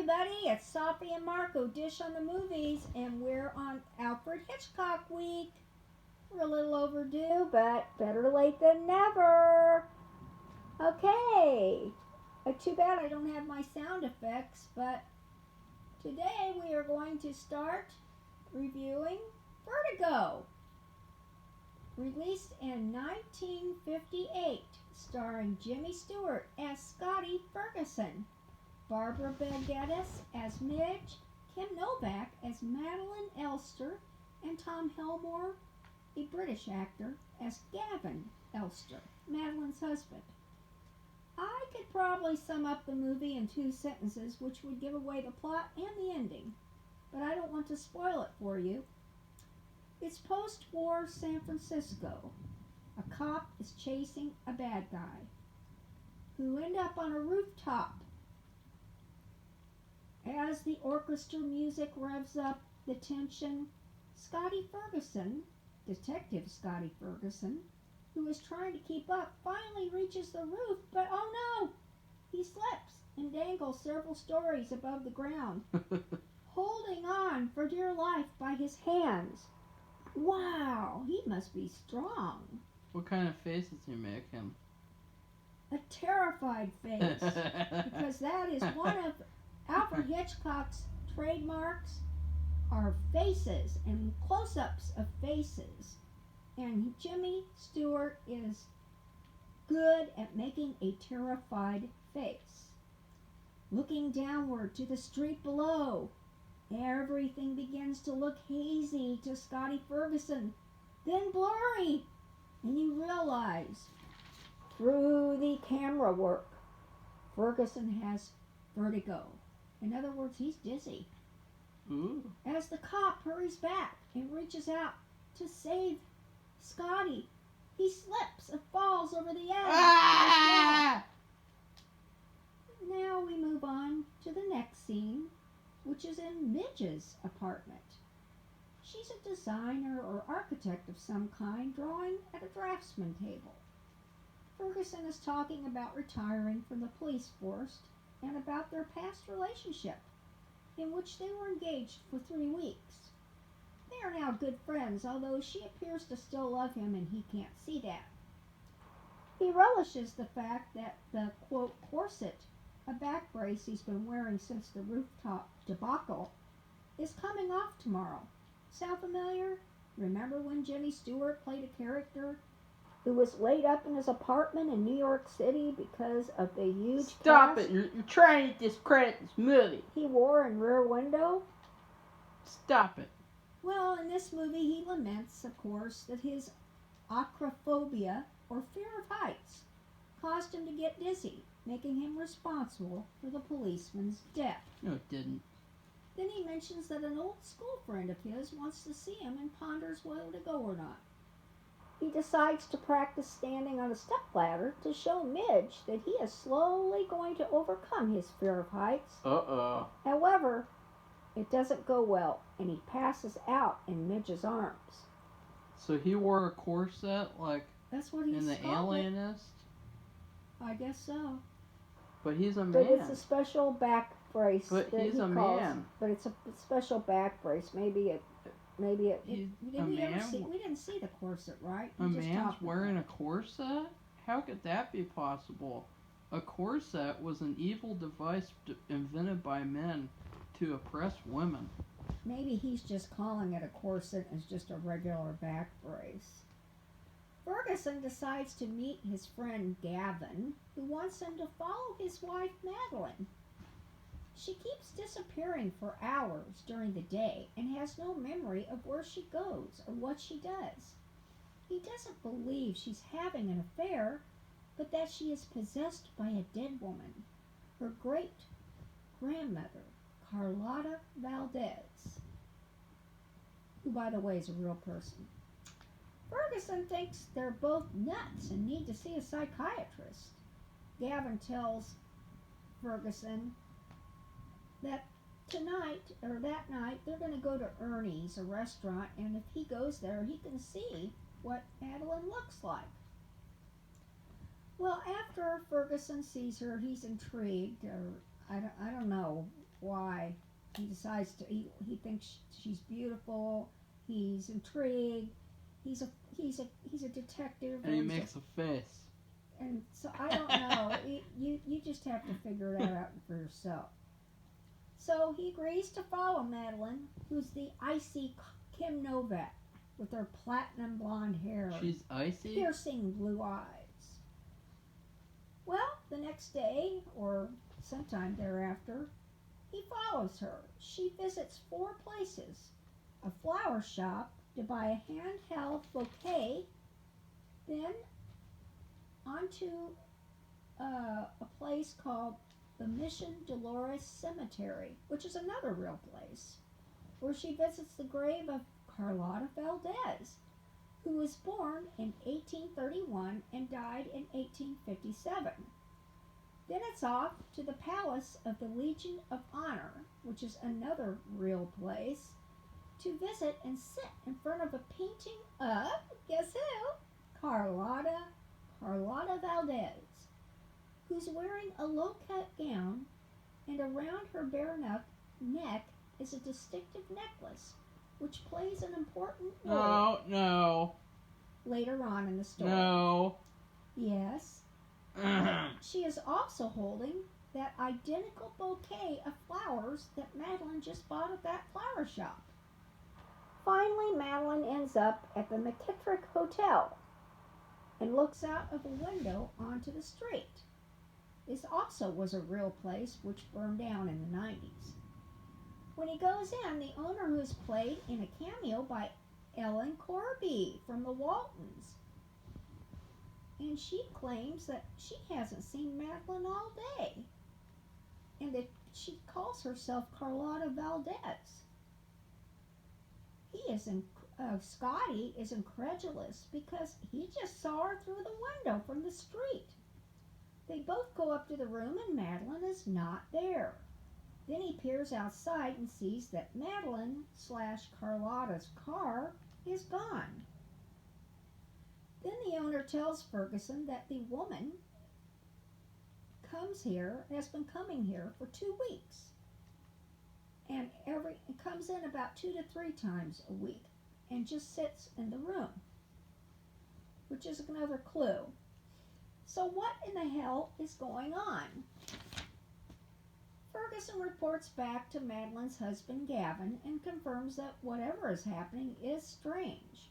everybody, it's Sophie and Marco, Dish on the Movies, and we're on Alfred Hitchcock Week. We're a little overdue, but better late than never. Okay, too bad I don't have my sound effects, but today we are going to start reviewing Vertigo, released in 1958, starring Jimmy Stewart as Scotty Ferguson, Barbara Bel Geddes as Midge, Kim Novak as Madeline Elster, and Tom Helmore, a British actor, as Gavin Elster, Madeline's husband. I could probably sum up the movie in 2 sentences, which would give away the plot and the ending, but I don't want to spoil it for you. It's post-war San Francisco. A cop is chasing a bad guy who ends up on a rooftop. As the orchestra music revs up the tension, Scotty Ferguson, Detective Scotty Ferguson, who is trying to keep up, finally reaches the roof, but oh no! He slips and dangles several stories above the ground, holding on for dear life by his hands. Wow, he must be strong. What kind of face does he make him? A terrified face, because that is one of Alfred Hitchcock's trademarks are faces and close-ups of faces. And Jimmy Stewart is good at making a terrified face. Looking downward to the street below, everything begins to look hazy to Scotty Ferguson, then blurry, and you realize through the camera work, Ferguson has vertigo. In other words, he's dizzy. Ooh. As the cop hurries back and reaches out to save Scotty, he slips and falls over the edge. Ah! Now we move on to the next scene, which is in Midge's apartment. She's a designer or architect of some kind, drawing at a draftsman table. Ferguson is talking about retiring from the police force and about their past relationship, in which they were engaged for 3 weeks. They are now good friends, although she appears to still love him and he can't see that. He relishes the fact that the, quote, corset, a back brace he's been wearing since the rooftop debacle, is coming off tomorrow. Sound familiar? Remember when Jimmy Stewart played a character who was laid up in his apartment in New York City because of the huge Stop cast it! You're trying to discredit this movie. he wore in Rear Window? Stop it. Well, in this movie he laments, of course, that his acrophobia, or fear of heights, caused him to get dizzy, making him responsible for the policeman's death. No, it didn't. Then he mentions that an old school friend of his wants to see him and ponders whether to go or not. He decides to practice standing on a stepladder to show Midge that he is slowly going to overcome his fear of heights. Uh-oh. However, it doesn't go well, and he passes out in Midge's arms. So he wore a corset like That's what he's in the called it. Alienist? I guess so. But he's a But man. it's a special back brace But that he's he a calls. man. But it's a special back brace. Maybe it. He's Did a we ever man? see? We didn't see the corset, right? A We just man's talked wearing a about corset? How could that be possible? A corset was an evil device invented by men to oppress women. it. Maybe he's just calling it a corset as just a regular back brace. Ferguson decides to meet his friend Gavin, who wants him to follow his wife Madeline. She keeps disappearing for hours during the day and has no memory of where she goes or what she does. He doesn't believe she's having an affair, but that she is possessed by a dead woman, her great-grandmother, Carlotta Valdez, who, by the way, is a real person. Ferguson thinks they're both nuts and need to see a psychiatrist. Gavin tells Ferguson that that night, they're going to go to Ernie's, a restaurant, and if he goes there, he can see what Madeline looks like. Well, after Ferguson sees her, he's intrigued, or I don't know. why he decides to. He thinks she's beautiful. He's intrigued. He's a he's a detective. And he makes a face. And so I don't know. You just have to figure that out for yourself. So he agrees to follow Madeline, who's the icy Kim Novak with her platinum blonde hair, She's icy? piercing blue eyes. Well, the next day, or sometime thereafter, he follows her. She visits 4 places: a flower shop to buy a handheld bouquet, then onto a place called the Mission Dolores Cemetery, which is another real place, where she visits the grave of Carlotta Valdez, who was born in 1831 and died in 1857. Then it's off to the Palace of the Legion of Honor, which is another real place, to visit and sit in front of a painting of, guess who? Carlotta Valdez, who's wearing a low-cut gown, and around her bare neck is a distinctive necklace, which plays an important role No. later on in the story. No. Yes. She is also holding that identical bouquet of flowers that Madeline just bought at that flower shop. Finally, Madeline ends up at the McKittrick Hotel and looks out of a window onto the street. This also was a real place which burned down in the 90s. When he goes in, the owner, who is played in a cameo by Ellen Corby from the Waltons, and she claims that she hasn't seen Madeline all day, and that she calls herself Carlotta Valdez. Scotty is incredulous because he just saw her through the window from the street. They both go up to the room and Madeline is not there. Then he peers outside and sees that Madeline/Carlotta's car is gone. Then the owner tells Ferguson that the woman has been coming here for 2 weeks, and comes in about 2 to 3 times a week and just sits in the room, which is another clue. So what in the hell is going on? Ferguson reports back to Madeline's husband Gavin and confirms that whatever is happening is strange.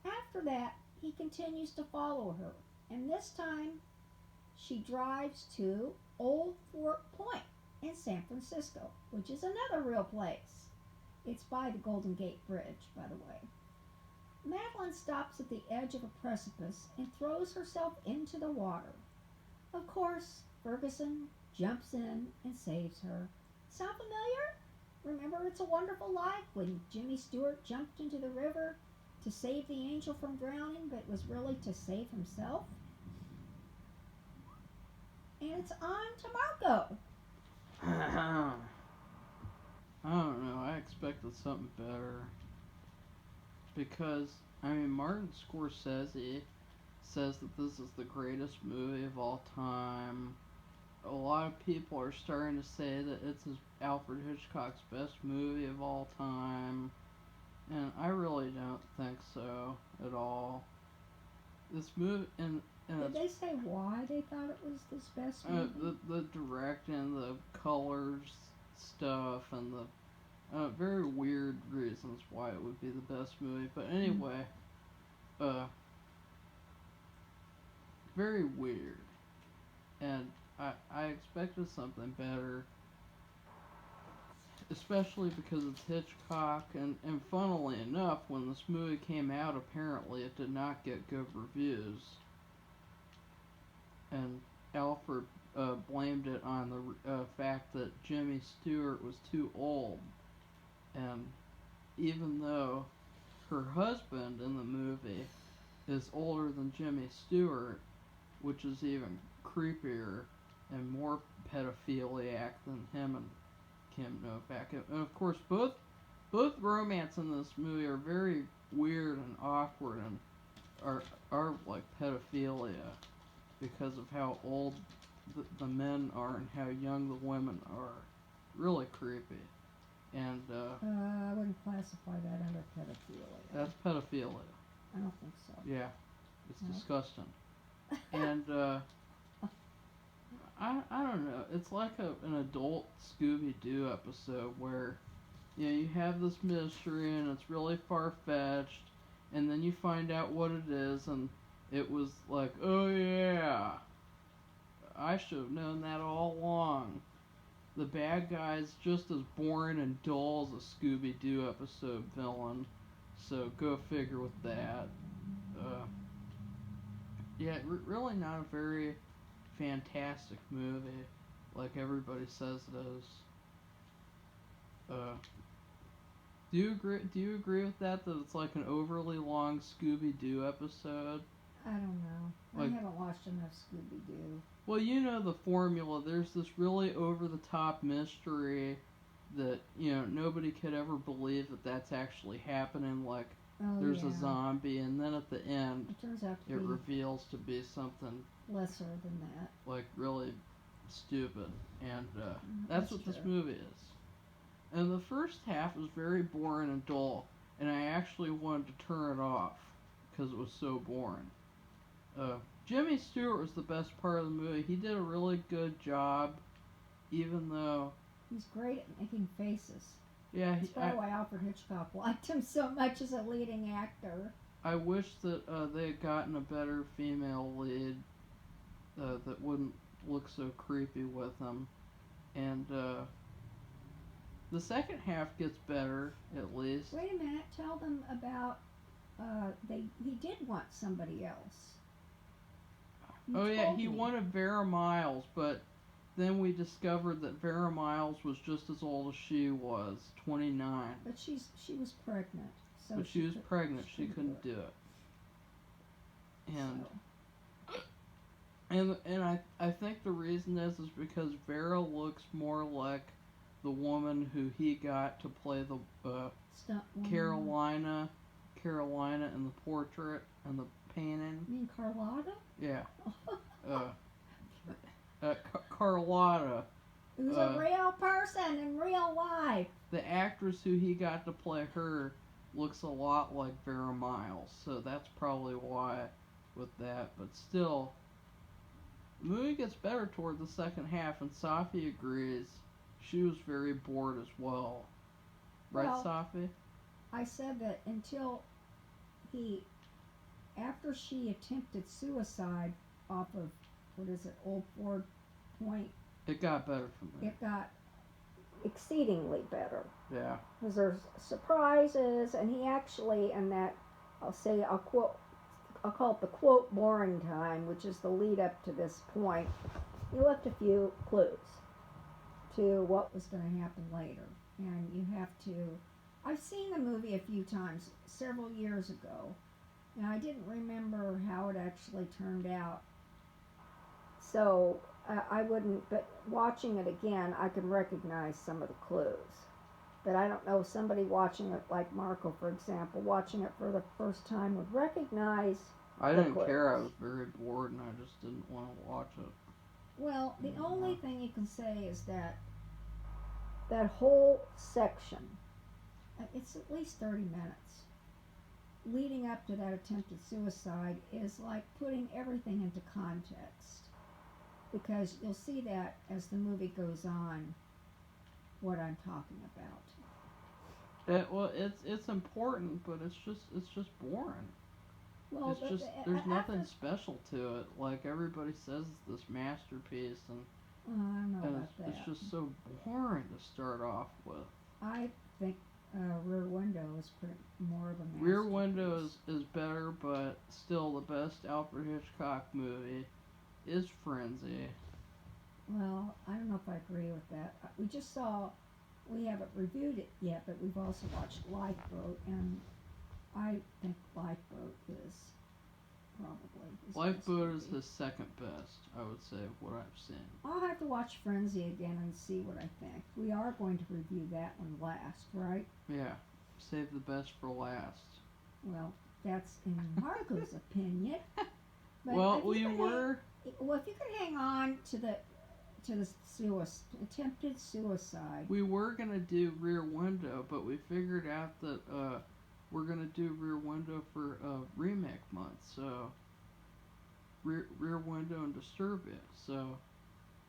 After that, he continues to follow her, and this time she drives to Old Fort Point in San Francisco, which is another real place. It's by the Golden Gate Bridge, by the way. Madeline stops at the edge of a precipice and throws herself into the water. Of course, Ferguson jumps in and saves her. Sound familiar? Remember It's a Wonderful Life, when Jimmy Stewart jumped into the river to save the angel from drowning, but it was really to save himself? And it's on to Marco. I don't know. I expected something better. Because, Martin Scorsese says that this is the greatest movie of all time. A lot of people are starting to say that it's Alfred Hitchcock's best movie of all time. And I really don't think so at all. This movie, Did they say why they thought it was this best movie? the directing, the colors stuff, and the very weird reasons why it would be the best movie. But anyway, very weird. And I expected something better. Especially because it's Hitchcock, and funnily enough, when this movie came out, apparently it did not get good reviews. And Alfred blamed it on the fact that Jimmy Stewart was too old. And even though her husband in the movie is older than Jimmy Stewart, which is even creepier and more pedophiliac than him and Kim Novak. And of course, both romance in this movie are very weird and awkward and are like pedophilia because of how old the men are and how young the women are. really creepy. And I wouldn't classify that under pedophilia. that's pedophilia. I don't think so. Yeah, it's No. disgusting. And I don't know. It's like an adult Scooby Doo episode where you have this mystery and it's really far fetched, and then you find out what it is, and it was like, oh yeah, I should have known that all along. The bad guy's just as boring and dull as a Scooby Doo episode villain, so go figure with that. Yeah, really not a very fantastic movie like everybody says it is. Do you agree? Do you agree with that? That it's like an overly long Scooby Doo episode? I don't know. Like, I haven't watched enough Scooby Doo. well, you know the formula. There's this really over the top mystery that nobody could ever believe that that's actually happening. Like Oh, there's yeah. a zombie, and then at the end It turns out to it be reveals to be something lesser than that. like really stupid, and that's what this true. movie is. And the first half was very boring and dull, and I actually wanted to turn it off because it was so boring. Jimmy Stewart was the best part of the movie. He did a really good job, even though He's great at making faces. yeah, That's probably why Alfred Hitchcock liked him so much as a leading actor. I wish that they had gotten a better female lead that wouldn't look so creepy with him, and the second half gets better at least. Wait a minute. Tell them about. He did want somebody else. You Oh yeah, told he me. wanted Vera Miles, but then we discovered that Vera Miles was just as old as she was, 29. But she was pregnant. So But she was pregnant, she couldn't couldn't do it. And So, and I think the reason is because Vera looks more like the woman who he got to play the stunt woman. Carolina in the portrait and the painting. You mean Carlotta? Yeah. Carlotta. Who's a real person in real life. The actress who he got to play her looks a lot like Vera Miles, so that's probably why with that. But still, the movie gets better toward the second half, and Safi agrees. She was very bored as well. Right, Well, Safi? I said that until after she attempted suicide off of, Old Ford Point, It got better from there. it got exceedingly better. Yeah. Because there's surprises, and he actually, and that, I'll call it the quote boring time, which is the lead up to this point. He left a few clues to what was going to happen later. And you have to, I've seen the movie a few times, several years ago, and I didn't remember how it actually turned out. So I wouldn't, but watching it again, I can recognize some of the clues. But I don't know, somebody watching it, like Marco, for example, watching it for the first time would recognize I the didn't clues. care. I was very bored, and I just didn't want to watch it. Well, the only thing you can say is that that whole section, it's at least 30 minutes, leading up to that attempted suicide is like putting everything into context. Because you'll see that as the movie goes on, what I'm talking about. Well, it's important, but it's just boring. Well, It's just there's nothing special to it. Like everybody says, it's this masterpiece, and I don't know and about it's that. just so boring to start off with. I think Rear Window is more of a masterpiece. Rear Window is better, but still the best Alfred Hitchcock movie is Frenzy. Well, I don't know if I agree with that. We haven't reviewed it yet, but we've also watched Lifeboat, and I think Lifeboat is probably his Lifeboat best is movie. his second best, I would say, of what I've seen. I'll have to watch Frenzy again and see what I think. We are going to review that one last, right? Yeah, save the best for last. Well, that's in Marco's opinion. But Well, if we you could were. Well, if you could hang on to to the attempted suicide. We were gonna do Rear Window, but we figured out that we're gonna do Rear Window for remake month, so Rear Window and Disturbia, so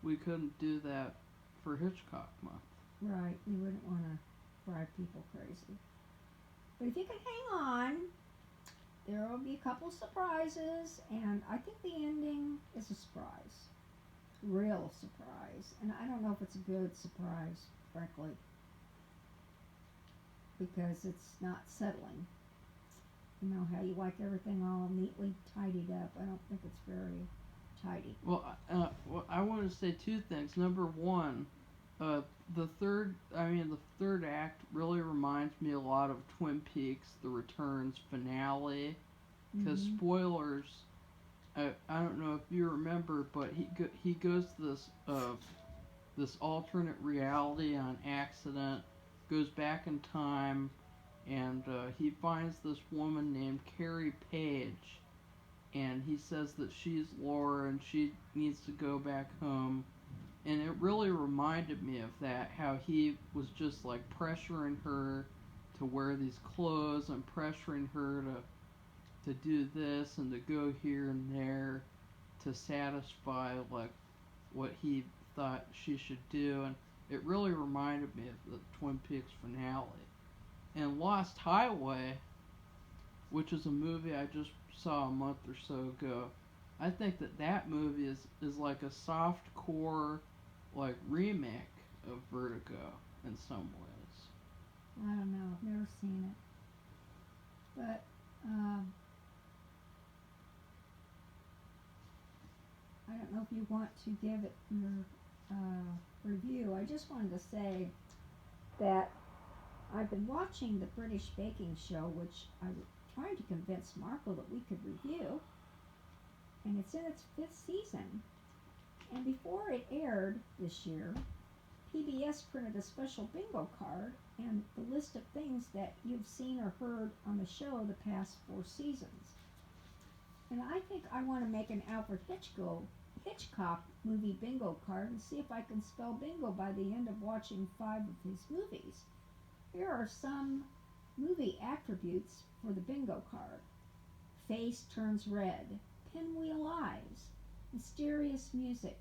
we couldn't do that for Hitchcock month. Right, we wouldn't want to drive people crazy. But if you can hang on, there will be a couple surprises, and I think the ending is a surprise. Real surprise. And I don't know if it's a good surprise, frankly, because it's not settling. You know how you like everything all neatly tidied up. I don't think it's very tidy. Well, I want to say two things. Number one, the third act really reminds me a lot of Twin Peaks: The Return's finale. Because spoilers, I don't know if you remember, but he goes to this alternate reality on accident, goes back in time, and he finds this woman named Carrie Page, and he says that she's Laura and she needs to go back home. And it really reminded me of that, how he was just like pressuring her to wear these clothes and pressuring her to do this and to go here and there to satisfy like what he thought she should do. And it really reminded me of the Twin Peaks finale. And Lost Highway, which is a movie I just saw a month or so ago, I think that movie is like a soft core like remake of Vertigo in some ways. I don't know. I've never seen it. But I don't know if you want to give it your review. I just wanted to say that I've been watching the British Baking Show, which I was trying to convince Marco that we could review, and it's in its 5th season. And before it aired this year, PBS printed a special bingo card and the list of things that you've seen or heard on the show the past 4 seasons. And I think I want to make an Alfred Hitchcock movie bingo card and see if I can spell bingo by the end of watching 5 of his movies. Here are some movie attributes for the bingo card. Face turns red, pinwheel eyes, mysterious music,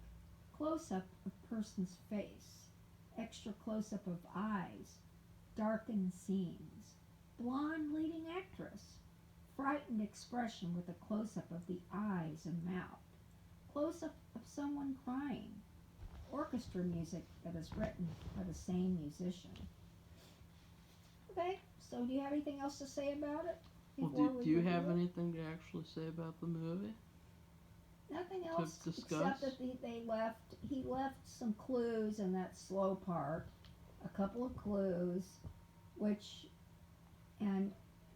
close-up of person's face, extra close-up of eyes, darkened scenes, blonde leading actress, frightened expression with a close-up of the eyes and mouth, close-up of someone crying, orchestra music that is written by the same musician. Okay, so do you have anything else to say about it? Well, do you have anything to actually say about the movie? Nothing else to discuss? except that he left some clues in that slow part, a couple of clues, which, and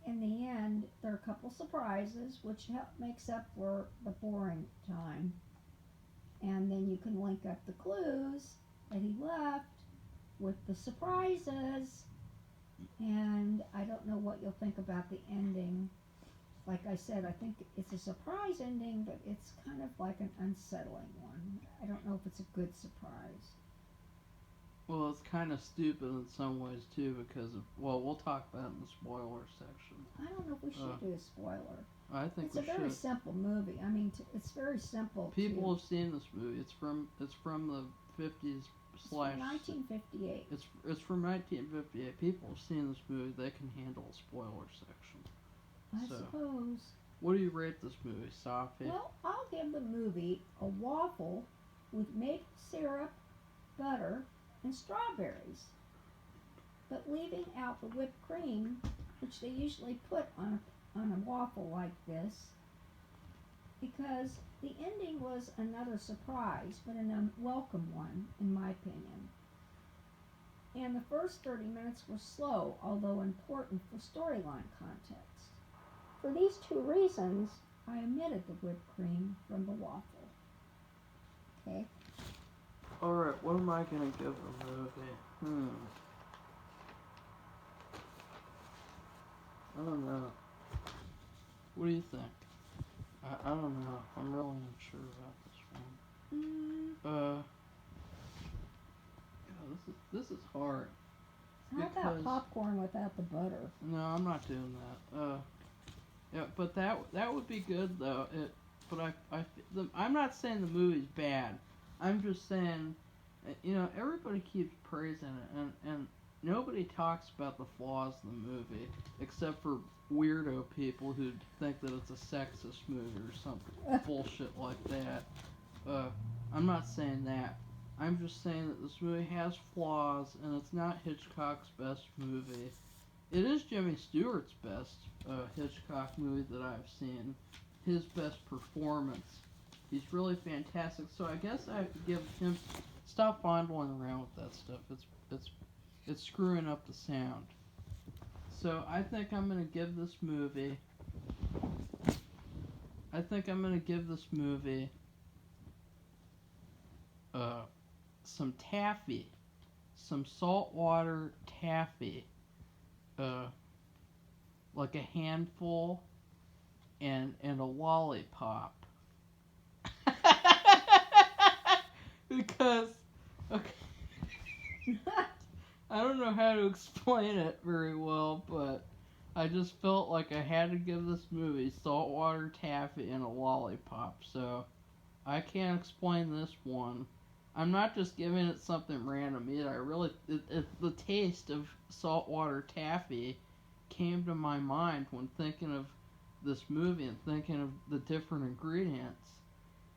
in the end, there are a couple surprises, which makes up for the boring time. And then you can link up the clues that he left with the surprises. And I don't know what you'll think about the ending. Like I said, I think it's a surprise ending, but it's kind of like an unsettling one. I don't know if it's a good surprise. Well, it's kind of stupid in some ways too, because of, well, we'll talk about it in the spoiler section. I don't know if we should do a spoiler. I think it's we a very should. simple movie. I mean, it's very simple. People have seen this movie. It's from the 50s slash. It's from 1958. It's from 1958. People have seen this movie. They can handle a spoiler section. I suppose. What do you rate this movie, Sophie? Well, I'll give the movie a waffle with maple syrup, butter, and strawberries, but leaving out the whipped cream, which they usually put on a waffle like this, because the ending was another surprise, but an unwelcome one, in my opinion. And the first 30 minutes were slow, although important for storyline context. For these 2 reasons, I omitted the whipped cream from the waffle. Okay? Alright, what am I gonna give the movie? I don't know. What do you think? I don't know. I'm really unsure about this one. This is hard. How about popcorn without the butter? No, I'm not doing that. Yeah, but that would be good though. I'm not saying the movie's bad. I'm just saying, everybody keeps praising it, and nobody talks about the flaws in the movie except for weirdo people who think that it's a sexist movie or something bullshit like that. I'm not saying that. I'm just saying that this movie has flaws, and it's not Hitchcock's best movie. It is Jimmy Stewart's best Hitchcock movie that I've seen. His best performance. He's really fantastic. So I guess I have to give him. Stop fondling around with that stuff. It's screwing up the sound. So I think I'm gonna give this movie. Some taffy, some saltwater taffy, like a handful, and a lollipop. Because, okay, I don't know how to explain it very well, but I just felt like I had to give this movie saltwater taffy and a lollipop. So I can't explain this one. I'm not just giving it something random either. The taste of saltwater taffy came to my mind when thinking of this movie and thinking of the different ingredients.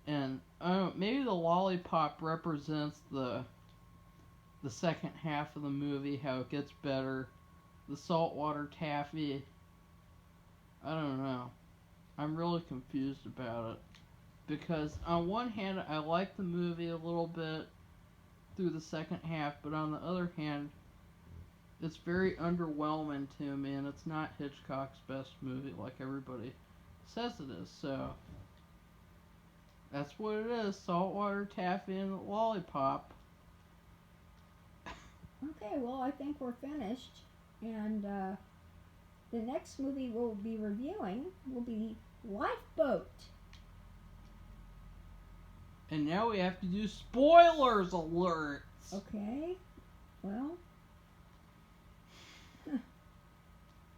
And I don't know, maybe the lollipop represents the second half of the movie, how it gets better. The saltwater taffy, I don't know. I'm really confused about it. Because on one hand, I like the movie a little bit through the second half, but on the other hand, it's very underwhelming to me, and it's not Hitchcock's best movie like everybody says it is. So that's what it is: saltwater taffy and lollipop. Okay, well, I think we're finished, and the next movie we'll be reviewing will be Lifeboat. And now we have to do spoilers alerts. Okay, well,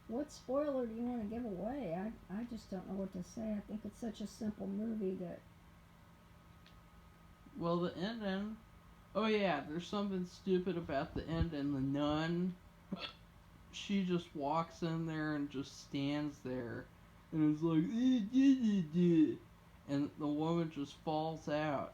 what spoiler do you want to give away? I just don't know what to say. I think it's such a simple movie that... Well, the ending... Oh yeah, there's something stupid about the ending. The nun, she just walks in there and just stands there. And it's like... And the woman just falls out.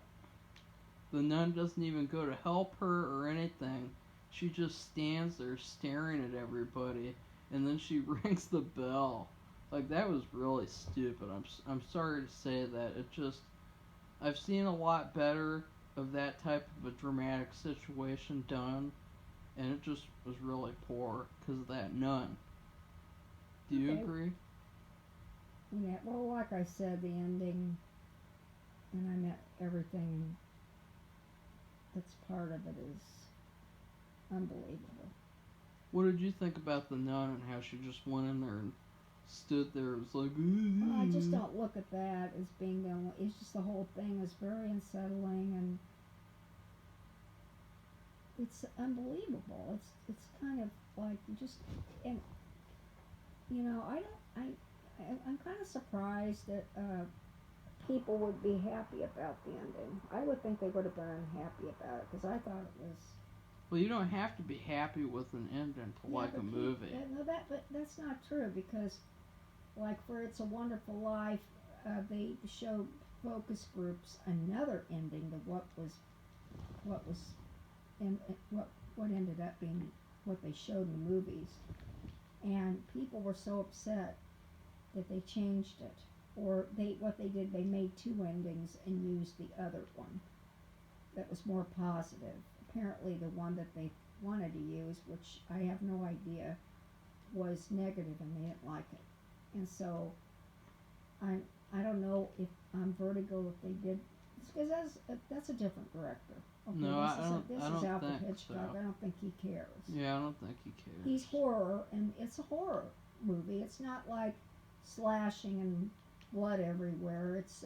The nun doesn't even go to help her or anything. She just stands there staring at everybody, and then she rings the bell. Like, that was really stupid. I'm sorry to say that. I've seen a lot better of that type of a dramatic situation done, and it just was really poor because of that nun. Do you agree? Yeah, well, like I said, the ending, and I meant everything that's part of it is unbelievable. What did you think about the nun and how she just went in there and stood there? It was like... Well, I just don't look at that as being the... It's just the whole thing is very unsettling, and it's unbelievable. It's kind of like just... And, I'm kind of surprised that people would be happy about the ending. I would think they would have been unhappy about it, because I thought it was... Well, you don't have to be happy with an ending to like a movie. But that's not true, because, like, for It's a Wonderful Life, they showed focus groups another ending to what ended up being what they showed in the movies. And people were so upset that they changed it. Or they made two endings and used the other one that was more positive. Apparently the one that they wanted to use, which I have no idea, was negative and they didn't like it. And so I don't know if on Vertigo if they did, because that's a different director. Okay, No, this is Alfred Hitchcock. So. I don't think he cares. Yeah, I don't think he cares. He's horror, and it's a horror movie. It's not like slashing and blood everywhere. It's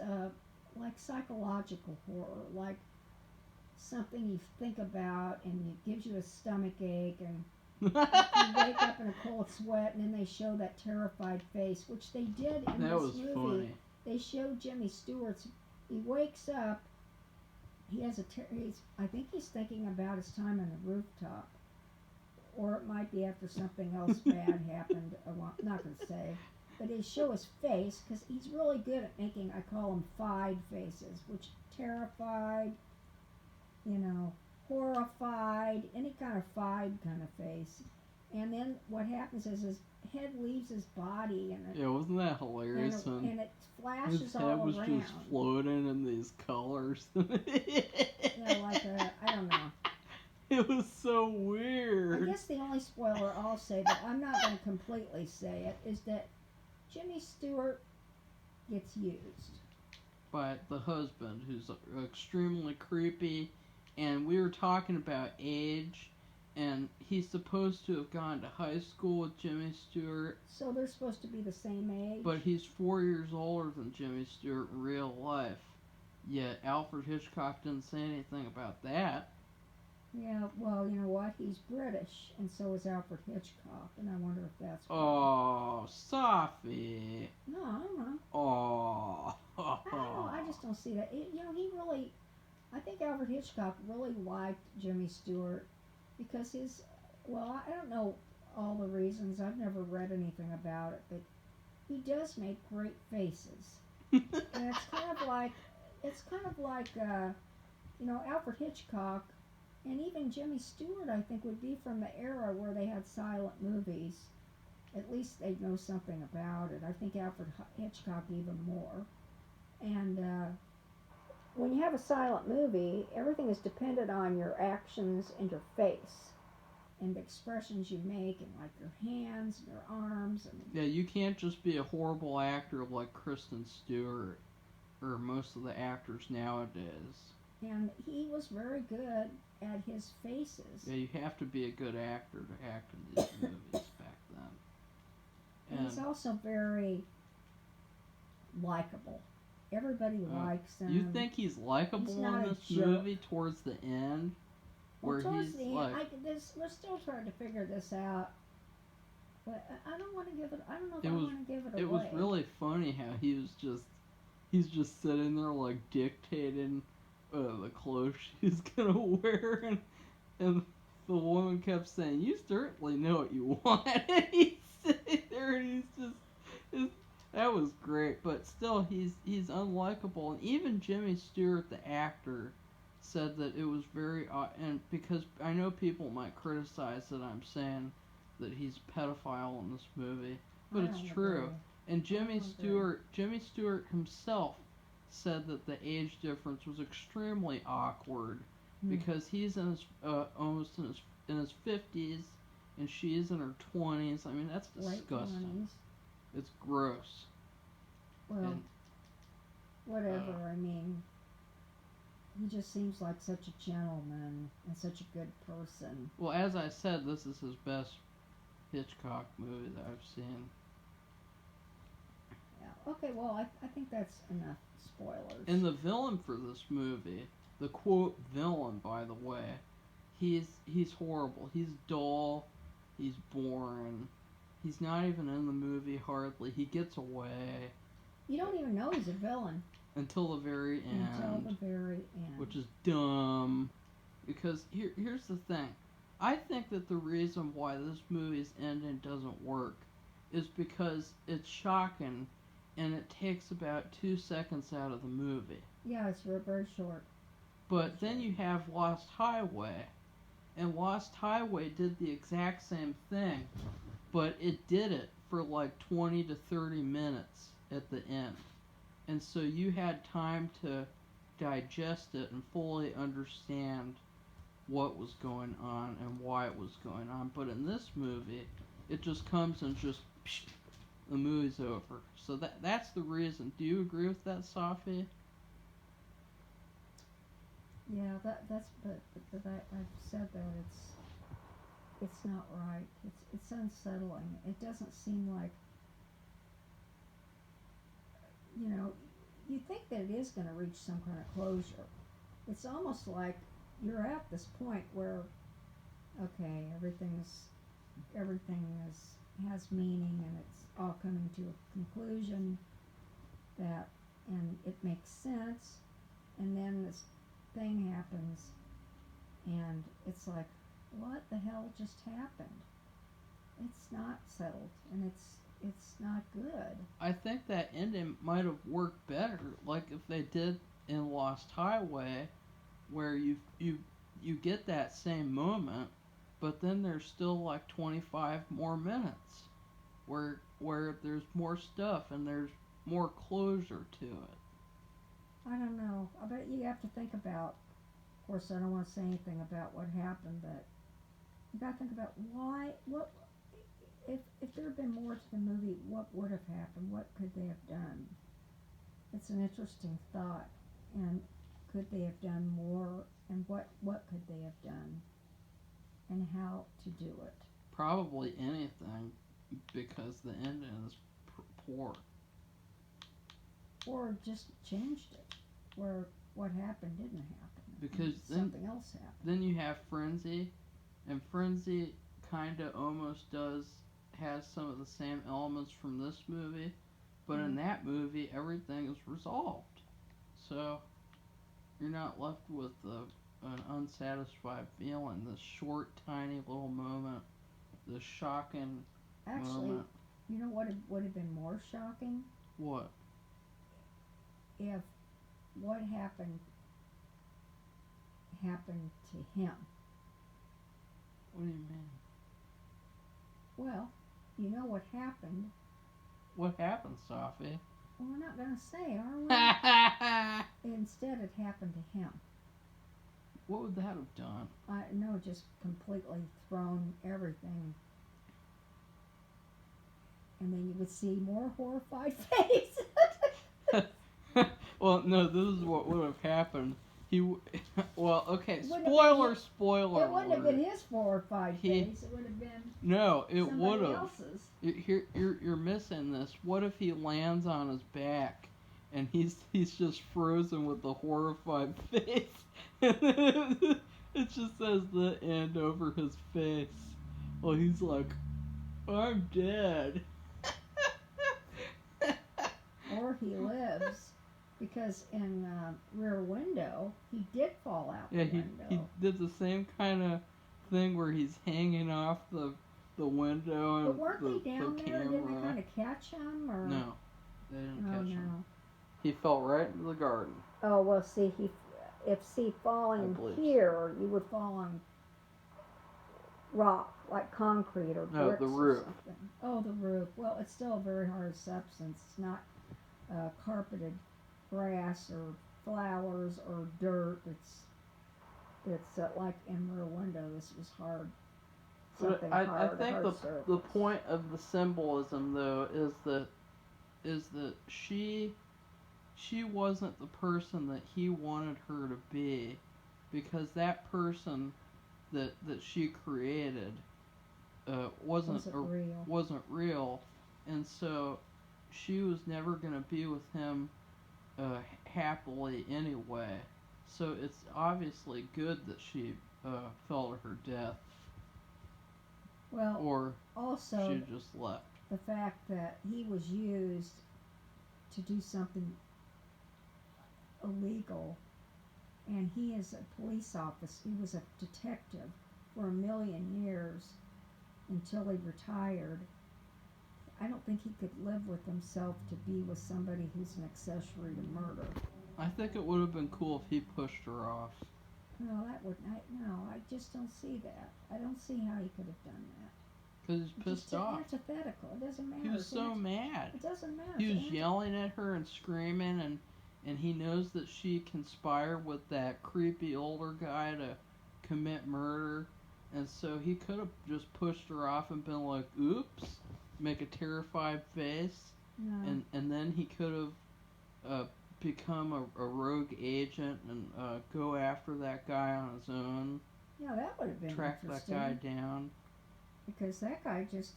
like psychological horror, like something you think about and it gives you a stomach ache, and you wake up in a cold sweat, and then they show that terrified face, which they did in That this was movie. funny. They showed Jimmy Stewart's. He wakes up. He has a. I think he's thinking about his time on the rooftop, or it might be after something else bad happened. I'm not gonna say, but they show his face because he's really good at making. I call them "fied" faces, which terrified, horrified, any kind of "fied" kind of face. And then what happens is his head leaves his body, and Yeah, wasn't that hilarious? and it flashes his head all was around. just floating in these colors. Like I don't know. It was so I weird. guess the only spoiler I'll say, but I'm not going to completely say it, is that Jimmy Stewart gets used. By the husband, who's extremely creepy, and we were talking about age, and he's supposed to have gone to high school with Jimmy Stewart. So they're supposed to be the same age? But he's 4 years older than Jimmy Stewart in real life. Yet Alfred Hitchcock didn't say anything about that. Yeah, well, you know what? He's British, and so is Alfred Hitchcock, and I wonder if that's why. Oh, Sophie. No, I don't know. Oh. I don't know. I just don't see that. He really... I think Alfred Hitchcock really liked Jimmy Stewart because I don't know all the reasons. I've never read anything about it, but he does make great faces. And it's kind of like, Alfred Hitchcock and even Jimmy Stewart, I think, would be from the era where they had silent movies. At least they know something about it. I think Alfred Hitchcock even more. And when you have a silent movie, everything is dependent on your actions and your face and the expressions you make, and like your hands and your arms. Yeah, you can't just be a horrible actor like Kristen Stewart or most of the actors nowadays. And he was very good at his faces. Yeah, you have to be a good actor to act in these movies back then. And he's also very likable. Everybody likes him. You think he's likable in this movie towards the end? Well, where towards he's the end, like... we're still trying to figure this out. But I don't want to give it... I don't know if I want to give it away. It was really funny how he's just sitting there like dictating the clothes she's gonna wear, and the woman kept saying, "You certainly know what you want." And he's sitting there and that was great, but still he's unlikable. And even Jimmy Stewart, the actor, said that it was very and because I know people might criticize that I'm saying that he's a pedophile in this movie, but it's true. And Jimmy Stewart himself said that the age difference was extremely awkward because he's in his almost in his 50s and she's in her 20s. I mean, that's disgusting. It's gross. Well, whatever. I mean, he just seems like such a gentleman and such a good person. Well, as I said, this is his best Hitchcock movie that I've seen. Yeah. Okay, well, I think that's enough spoilers. And the villain for this movie, the quote villain, by the way, he's horrible. He's dull. He's boring. He's not even in the movie hardly. He gets away. You don't even know he's a villain. Until the very end. Until the very end. Which is dumb. Because here's the thing. I think that the reason why this movie's ending doesn't work is because it's shocking and it takes about 2 seconds out of the movie. Yeah, it's very short. But then you have Lost Highway. And Lost Highway did the exact same thing. But it did it for like 20 to 30 minutes at the end. And so you had time to digest it and fully understand what was going on and why it was going on. But in this movie, it just comes and just the movie's over. So that's the reason. Do you agree with that, Sophie? Yeah, but I've said that it's not right. It's unsettling. It doesn't seem like, you think that it is going to reach some kind of closure. It's almost like you're at this point where, okay, everything has meaning, and it's all coming to a conclusion and it makes sense, and then this thing happens, and it's like, what the hell just happened? It's not settled, and it's not good. I think that ending might have worked better, like if they did in Lost Highway, where you get that same moment, but then there's still like 25 more minutes where there's more stuff and there's more closure to it. I don't know. I bet you have to think about. Of course, I don't want to say anything about what happened, but you got to think about why. What if there had been more to the movie? What would have happened? What could they have done? It's an interesting thought. And could they have done more? And what could they have done? And how to do it? Probably anything, because the ending is poor. Or just changed it, where what happened didn't happen. Because something else happened. Then you have Frenzy, and Frenzy kind of almost has some of the same elements from this movie, but in that movie everything is resolved. So you're not left with an unsatisfied feeling. This short, tiny little moment, this shocking moment. You know what would have been more shocking? What? If what happened to him. What do you mean? Well, you know what happened. What happened, Sophie? Well, we're not going to say, are we? Instead, it happened to him. What would that have done? I know, just completely thrown everything. And then you would see more horrified faces. Well, no, this is what would have happened. Okay, spoiler. It wouldn't have been his horrified face. It would have been somebody else's. You're missing this. What if he lands on his back and he's just frozen with the horrified face? It just says the end over his face. Well, he's like, I'm dead. Or he lives. Because in Rear Window, he did fall out the window. He did the same kind of thing where he's hanging off the window and but weren't they down the there? camera. Didn't they kind of catch him? Or? No, they didn't catch him. No. He fell right into the garden. Oh, well, see, falling here, you would fall on rock, like concrete or bricks. No, the roof. Or something. Oh, the roof. Well, it's still a very hard substance. It's not carpeted grass or flowers or dirt. It's like in Rear Window. This was hard. Something I hard. think the point of the symbolism though is that she wasn't the person that he wanted her to be, because that person that she created wasn't real, and so she was never gonna be with him happily anyway. So it's obviously good that she fell to her death. Well, or also she just left. The fact that he was used to do something illegal, and he is a police officer. He was a detective for 1,000,000 years until he retired. I don't think he could live with himself to be with somebody who's an accessory to murder. I think it would have been cool if he pushed her off. No, that wouldn't. I just don't see that. I don't see how he could have done that. Because he's pissed off. It's antithetical. It doesn't matter. He was so mad. It doesn't matter. He was yelling at her and screaming, and he knows that she conspired with that creepy older guy to commit murder, and so he could have just pushed her off and been like, oops, make a terrified face, no. and then he could have become a rogue agent and go after that guy on his own. Yeah, that would have been track interesting. That guy down. Because that guy he's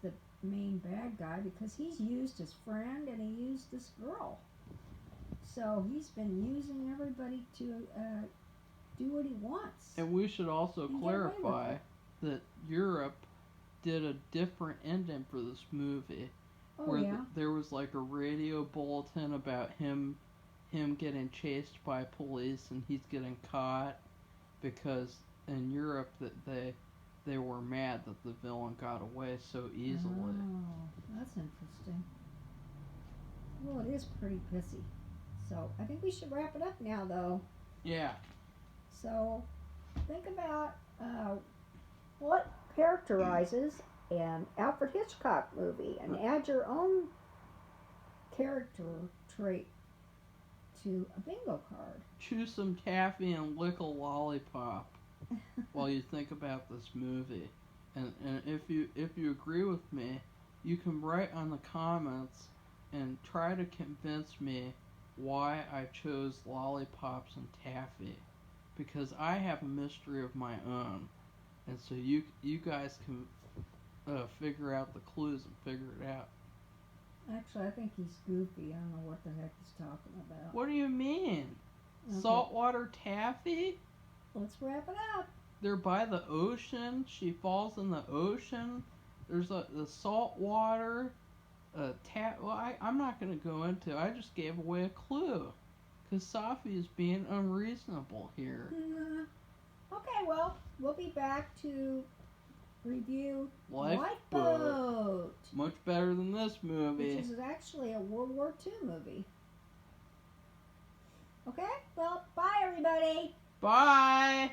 the main bad guy because he's used his friend and he used this girl. So he's been using everybody to do what he wants. And we should also And get away with clarify it. that Europe did a different ending for this movie, Oh where yeah. there was like a radio bulletin about him getting chased by police and he's getting caught because in Europe that they were mad that the villain got away so easily. Oh, that's interesting. Well, it is pretty pissy. So I think we should wrap it up now, though. Yeah. So think about what characterizes an Alfred Hitchcock movie and add your own character trait to a bingo card. Chew some taffy and lick a lollipop while you think about this movie. And if you agree with me, you can write on the comments and try to convince me why I chose lollipops and taffy. Because I have a mystery of my own. And so you guys can figure out the clues and figure it out. Actually, I think he's goofy. I don't know what the heck he's talking about. What do you mean? Okay. Saltwater taffy? Let's wrap it up. They're by the ocean. She falls in the ocean. There's the salt water. Well, I'm not going to go into it. I just gave away a clue. Because Safi is being unreasonable here. Okay, well, we'll be back to review Lifeboat. Much better than this movie. Which is actually a World War II movie. Okay, well, bye everybody. Bye.